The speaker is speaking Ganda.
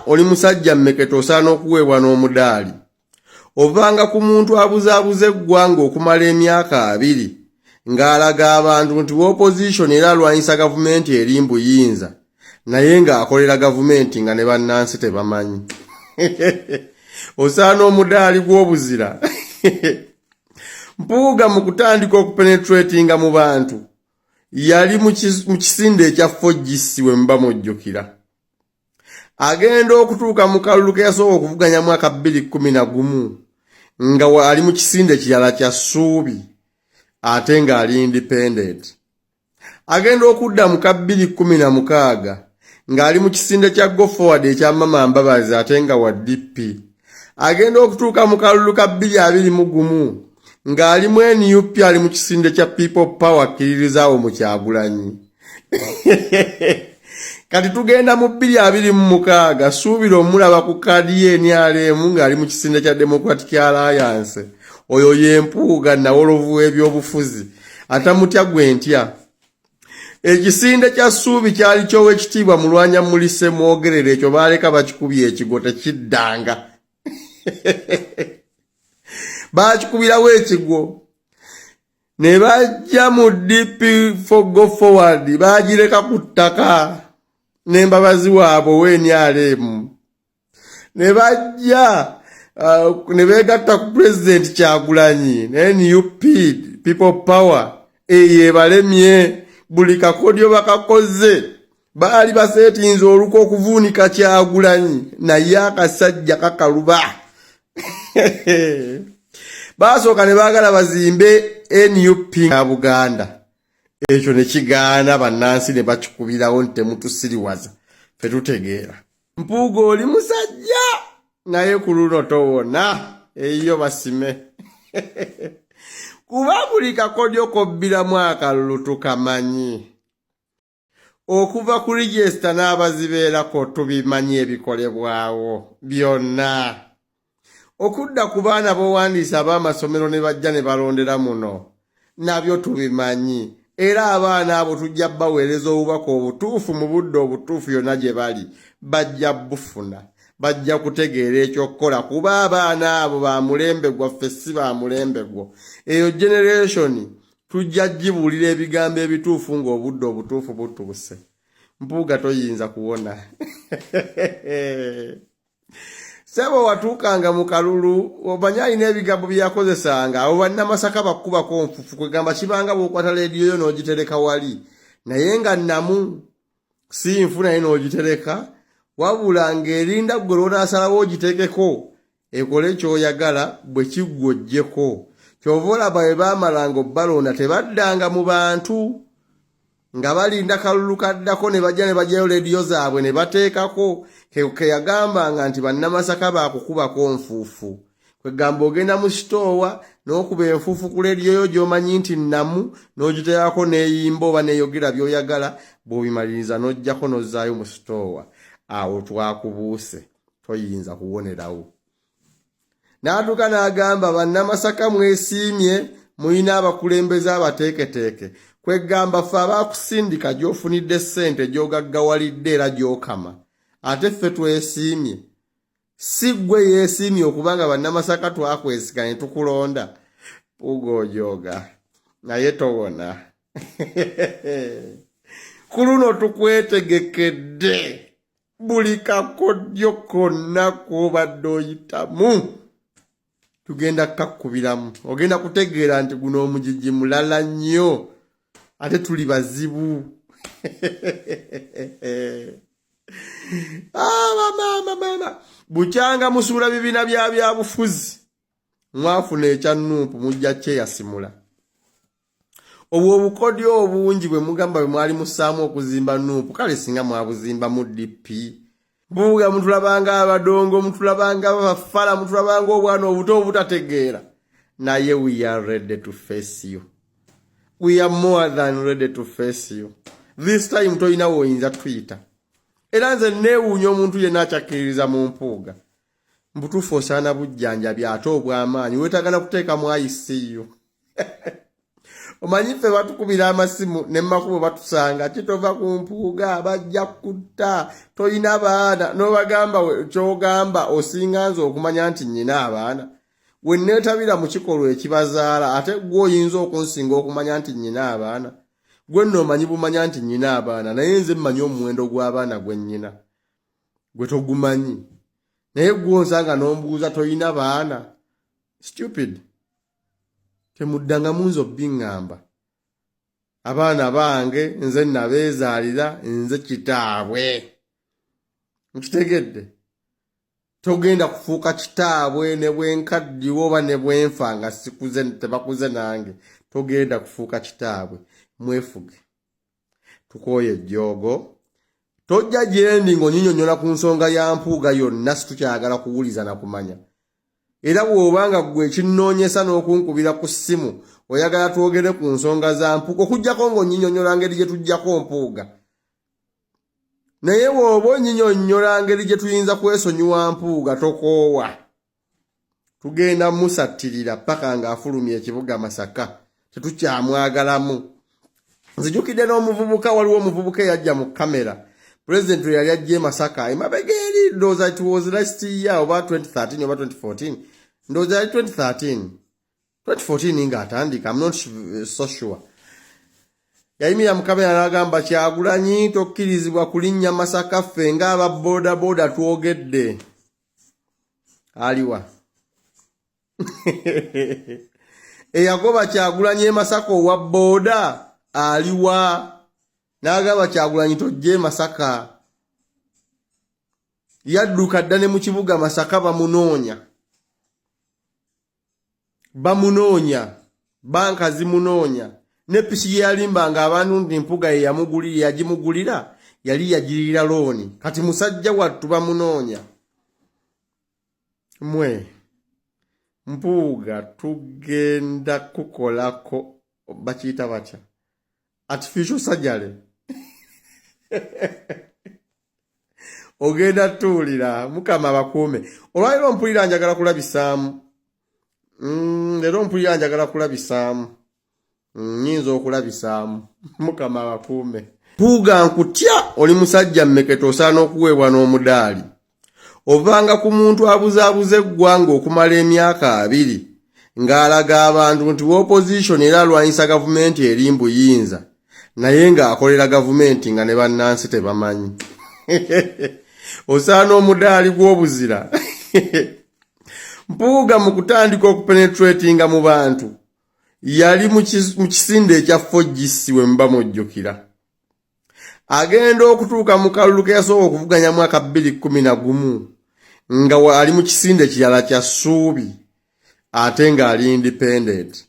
oli musajja mmeketo osaana okuweebwa n'omudaali. Ovanga ku muntu abuzaabuza eggwanga okumala emyaka 2 ng'alaga abantu nti opposition era alwanyisa gavumenti eri mbuyinza naye ng'akolera gavumenti nga ne bannansi tebamanyi. Osaana omudaali gw'obuzira. Mpuuga mu kutandika okupenetratinga mu bantu yali mu kisinde ekya Fojisi we mba mujjukira. Agenda okutuuka mu kalulu ke yasooka okuvuganya mwaka 2011 nga ali mu kisinde kirala kya Ssuubi ate nga ali independent. Agenda okudda mu 2016 ng'ali mu kisinde kya Go Forward ekya Mama Mbabazi ate nga wa DP. Agenda okutuuka mu kalulu ka 2021 ng'ali mu NUP ali mu kisinde kya People Power Kiririzaawo mu Kyagulanyi. Kati tugenda mu 2026 suubira omulaba ku kadi ye NRM ng'ali mu kisinde kya Democratic Alliance. Oyo ye Mpuuga Nawolovu w'ebyobufuzi atamutya gwe ntya. Ekisinde kya Ssuubi kyali ky'Oweekitiibwa Mulwanya Mulise mwogerere ekyo baaleka bakikubye ekigo tekiddanga. Bakikubirawo ekigo ne bajja mu DP for Go Forward baagireka ku ttaka n'embabazi waabwe w'NRM ne bajja ne beegatta ku President Kyagulanyi NUP People Power eyebalemye buli kakodyo bakakoze baali baseetinze oluko okuvuunika Kyagulanyi naye akasajja kakaluba. Basooka ne baagala bazimbe NUP ya Buganda. Ekyo ne kigaana bannansi ne bakikubirawo nti temutusiriwaza ffe tutegeera. Mpuuga oli musajja naye ku luno towona eyo basime. Kuba buli kakodyo kobbiramu akalulu tukamanyi. Okuva ku register n'abazibeerako tubimanyi ebikolebwawo byonna. Okudda ku baana b'owandiisa ab'amasomero ne bajja ne balondera muno nabyo tubimanyi. Era abaana abo tujja baweereza obubaka obutuufu mu budde obutuufu yonna gye bali bajja bufuna. Bajja kutegeera ekyokukola kuba abaana abo ba mulembe gwaffe si ba mulembe gwo. Eyo generation tujja gibuulira ebigambo ebituufu ng'obudde obutuufu butuuse. Mpuuga toyinza kuwona. Sebo watuukanga mu kalulu omanyi alina ebigambo byakozesanga abo bannamasaka bakkubako nfufu kwegamba kibanga bw'okwata leediyo yo n'ogitereka wali naye nga nnamu si nfu naye n'ogitereka wabula ng'erinda gwe lw'onaasalawo ogiteekeko ekole ky'oyagala bwe kiggwojjeko. Kyova olaba bwe baamalanga obbalonda tebaddanga mu bantu nga balinda kalulu kaddako ne bajja ne bajjayo leediyo zaabwe ne bateekako ke yagambanga nti bannamasaka baakukubako nfuufu. Kwegamba ogenda mu sitoowa n'okuba enfuufu ku leediyo yo gy'omanyi nti nnamu n'ogiteekako n'eyimba oba n'eyogera by'oyagala bw'obimaliriza n'oggyako n'ozzaayo mu sitoowa. Awo twakubuuse toyinza kuwonerawo. N'atuuka n'agamba bannamasaka mwesiimye muyina abakulembeze abateeketeeke. Kwegamba ffe abaakusindika gy'ofunidde ssente gy'ogaggawalidde era gy'okama. Ate ffe twesiimye. Si ggwe yeesiimye okubanga bannamasaka twakwesika ne tukulonda. Mpuuga ojooga naye towona. Ku luno tukwetegekedde. Buli kakodyo konna kw'obadde oyitamu tugenda kakubiramu. Ogenda kutegeera nti guno omugigi mulala nnyo ate tuli bazibu. Mama bukyanga musuula bibiina bya byabufuzi mwafuna ekya Nuupu mujja kyeyasimula. Obwo obukodyo obungi bwe mugamba bwe mwali musaamu okuzimba Nuupu kale singa mwabuzimba mu DP. Mpuuga mutulabanga abadongo mutulabanga abafala mutulabanga obwana obuto obutategeera. Naye we are ready to face you. We are more than ready to face you. This time toyina woyinza Twitter. Era nze neewuunya omuntu yenna akyakkiririza mu Mpuuga. Mbutuufu osaana bujjanjabi ate obw'amaanyi weetagana kuteeka mu ICU. Omanyi ffe batukubira amasimu ne makubo batusanga kitova ku mpuuga bajja kutta toyina baana n'obagamba ky'ogamba osinga nze okumanya nti nnyina abaana we neetabira mu kikolwa ekibazaala ate gwe oyinza okunsinga okumanya nti nnyina abaana gwe nno omanyi bumanya nti nnyina abaana naye nze mmanyi omuwendo gw'abaana gwe nnyina gwe togumanyi naye gwe onsanga n'ombuuza toyina baana stupid temuddanga munzo bbiŋŋamba abaana bange nze nabeezaalira nze kitaabwe nkitegedde togenda kufuuka kitaabwe ne bwenkaddiwo oba ne bwenfa nga sikuze tebakuze nange togenda kufuuka kitaabwe mwefuge tukooye ejjoogo tojja gyendi ng'onyinnyonnyola ku nsonga ya mpuuga yonna situkyagala kuwuliza na kumanya era bw'obanga gwe ekinnoonyesa n'okunkubira ku ssimu oyagala twogere ku nsonga za mpuuga okuggyako ng'onyinnyonnyola ngeri gye tuggyako mpuuga naye bw'oba onyinnyonnyola ngeri gye tuyinza kwesonyiwa mpuuga tokoowa tugenda musattirira paka ng'afulumya ekibuga Masaka tetukyamwagalamu nzijukidde n'omuvubuka waliwo omuvubuka eyajja mu kamera President yali ajje Masaka emabega eri ndowooza it was last year oba 2013 oba 2014 ndowooza 2014 ng'atandika I'm not so sure yayimira mu kamera n'agamba Kyagulanyi tokkirizibwa kulinnya Masaka ffe ng'aba boda boda twogedde aliwa eyagoba Kyagulanyi Masaka owa boda aliwa n'agamba Kyagulanyi tojje Masaka yadduka dda ne mu kibuga Masaka bamunoonya banka zimunoonya ne pisi yalimbanga abantu ndi mpuga yagimugulira yali yagirira looni kati musajja wattu bamunoonya mwe mpuuga tugenda kukolako bakiyita batya artificial surgery ogenda tuulira mukama bakuume olwaliro mpulira njagala kulabisaamu lero mpulira njagala kulabisaamu nyinza okulabisaamu mukama bakuume mpuuga nkutya oli musajja mmekete osaana okuweebwa n'omudaali ovanga ku muntu abuzaabuza eggwanga okumala emyaka 2 ng'alaga abantu nti opposition era alwanyisa gavumenti eri mbuyinza naye ng'akolera gavumenti nga ne bannansi tebamanyi osaana omudaali gw'obuzira mpuuga mu kutandika okupenetratinga mu bantu yali mu kisinde ekya Fojisi we mba mujjukira agenda okutuuka mu kalulu ke yasooka okuvuganya mwaka 2011 nga ali mu kisinde kirala kya Ssuubi ate ng'ali independent